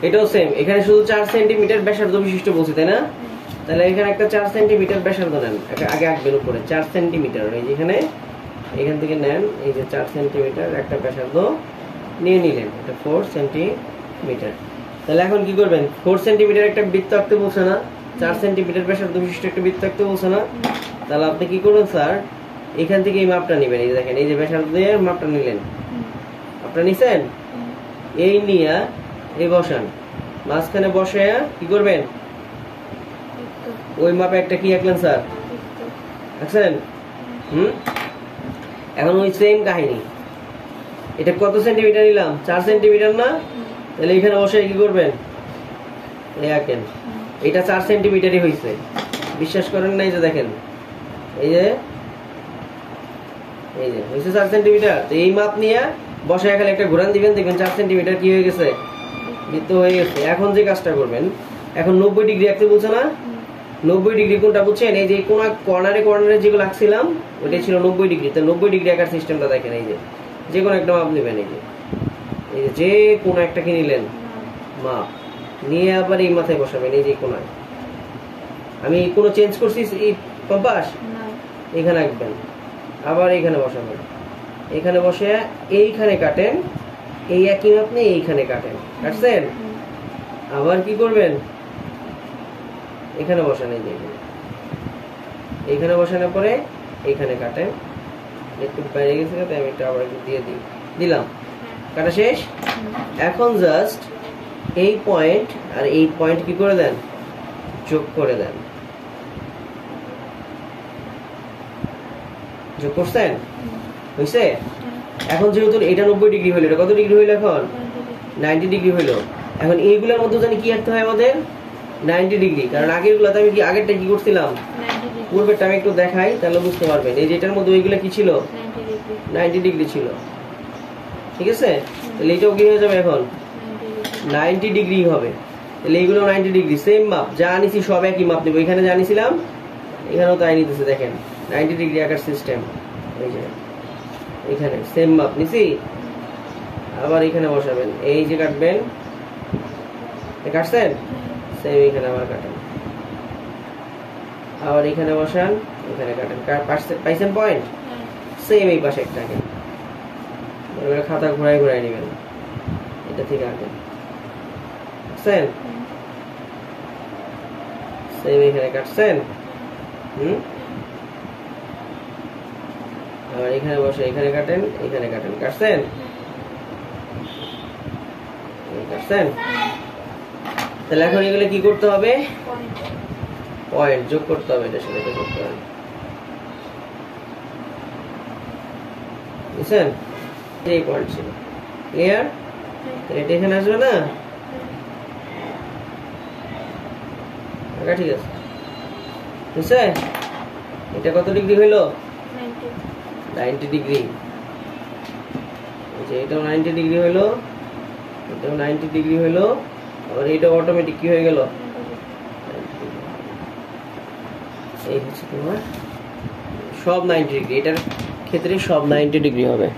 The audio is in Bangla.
এটাও সেম, এখানে শুধু 4 সেন্টিমিটার ব্যাসার্ধ বিশিষ্ট বলছি তাই না? তাহলে এখানে একটা 4 সেন্টিমিটার ব্যাসার্ধ নেন, আগে আঁকবেন উপরে 4 সেন্টিমিটার, এই যেখানে এখান থেকে নেন, এই যে 4 সেন্টিমিটার একটা ব্যাসার্ধ নিয়ে নিলেন, এটা 4 সেন্টিমিটার। তাহলে এখন কি করবেন, 4 সেন্টিমিটার একটা বৃত্ত আঁকতে বলছে না, 4 সেন্টিমিটার ব্যাসার্ধ বিশিষ্ট একটা বৃত্ত আঁকতে বলছে না? তাহলে আপনি কি করবেন স্যার, এখান থেকে এই মাপটা নেবেন, এই যে দেখেন এই যে ব্যাসার্ধ দিয়ে মাপটা নিলেন, আপনারা নিছেন, এই নিয়ে এই বসান, মাঝখানে বসায়া কি করবেন, ওই মাপে একটা কি আঁকলেন স্যার, আঁকছেন? এখন ওই সেম কাহিনী, এটা কত সেন্টিমিটার নিলাম, 4 সেন্টিমিটার না? তাহলে এখানে বসায় কি করবেন, এই আঁকেন, এটা 4 সেন্টিমিটারই হয়েছে, বিশ্বাস করেন না? এই যে দেখেন, এই যে হয়েছে 4 সেন্টিমিটার। তো এই মাপ নিয়ে বসায় খালি একটা ঘোরান দিবেন, দেখবেন 4 সেন্টিমিটার কি হয়ে গেছে, বৃত্ত হয়ে গেছে। এখন যে কাজটা করবেন, এখন 90 ডিগ্রি আঁকতে বলছে না, 90 ডিগ্রি কোনটা বুঝছেন, এই যে কোন কর্নারে যেগুলো আঁকছিলাম ওইটাই ছিল 90 ডিগ্রি। তো 90 ডিগ্রি আঁকার সিস্টেমটা দেখেন, এই যে কোনো একটা মাপ নেবেন, এই যে কোনো একটা কি নিলেন মাপ নিয়ে আবার এই মাথায় বসাবেন, এই যে কোনায়, আমি কোনো চেঞ্জ করছি এই কম্পাস, এখানে আঁকবেন, আবার এইখানে বসাবেন, এখানে বসে এইখানে কাটেন, এই একই মাপ নিয়ে এইখানে কাটেন, কাটছেন? আবার কি করবেন, এখানে বসান, এই যে এইখানে বসানোর পরে এইখানে কাটেন, একটু বাইরে গেছে তাই আমি এটা আবার একটু দিয়ে দিলাম, কাটা শেষ। এখন জাস্ট এই পয়েন্ট আর এই পয়েন্ট কি করে দেন, যোগ করে দেন, যোগ করছেন, হইছে? এখন যেহেতু এটা 90 ডিগ্রি হইলো, এটা কত ডিগ্রি হইলো, এখন 90 ডিগ্রি হইলো। এখন এইগুলোর মধ্যে জানি কি আঁকতে হয় আমাদের, 90 ডিগ্রি, কারণ আগেরগুলোতে আমি কি আগেরটা কি করছিলাম, পূর্বেরটা আমি একটু দেখাই তাহলে বুঝতে পারবেন। এই যে এটার মধ্যে ওইগুলো কি ছিল, 90 ডিগ্রি ছিল, ঠিক আছে? তাহলে এটাও কি হয়ে যাবে, এখন 90 ডিগ্রি হবে। তাহলে এইগুলো 90 ডিগ্রি, সেম মাপ, যা আনিছি সব একই মাপ নেব, এখানে যা আনিছিলাম এখানেও তাই নিতেছে, দেখেন 90 ডিগ্রি আঁকার সিস্টেম, এই যে এখানে সেম মাপ নিছি, আবার এখানে বসাবেন, এই যে কাটবেন, কাটছেন, সেম এখানে আবার কাটেন, আবার এখানে বসান, এখানে কাটেন, পাইছেন পয়েন্ট, সেম এই পাশে একটা আঁকেন, খাতা ঘোরায় নেবেন, এটা থেকে আঁকেন, কাটছেন, সেম এখানে কাটছেন, আবার এখানে বসে এখানে কাটেন, এখানে কাটেন, কাটছেন, কাটছেন। তাহলে এখন এগুলো কি করতে হবে, পয়েন্ট যোগ করতে হবে, এটার সাথে যোগ করতে হবে, বুঝছেন? এই পয়েন্ট ছিল, ক্লিয়ার? এটা এখানে আসবে না, ঠিক আছে, বুঝছে? এটা কত ডিগ্রি হইলো, 90 ডিগ্রি, এটাও 90 ডিগ্রি হইলো, এটাও 90 ডিগ্রি হইলো, আবার এটা অটোমেটিক কি হয়ে গেল, এই হচ্ছে তোমার সব 90 ডিগ্রি, এটার ক্ষেত্রে সব 90 ডিগ্রি হবে।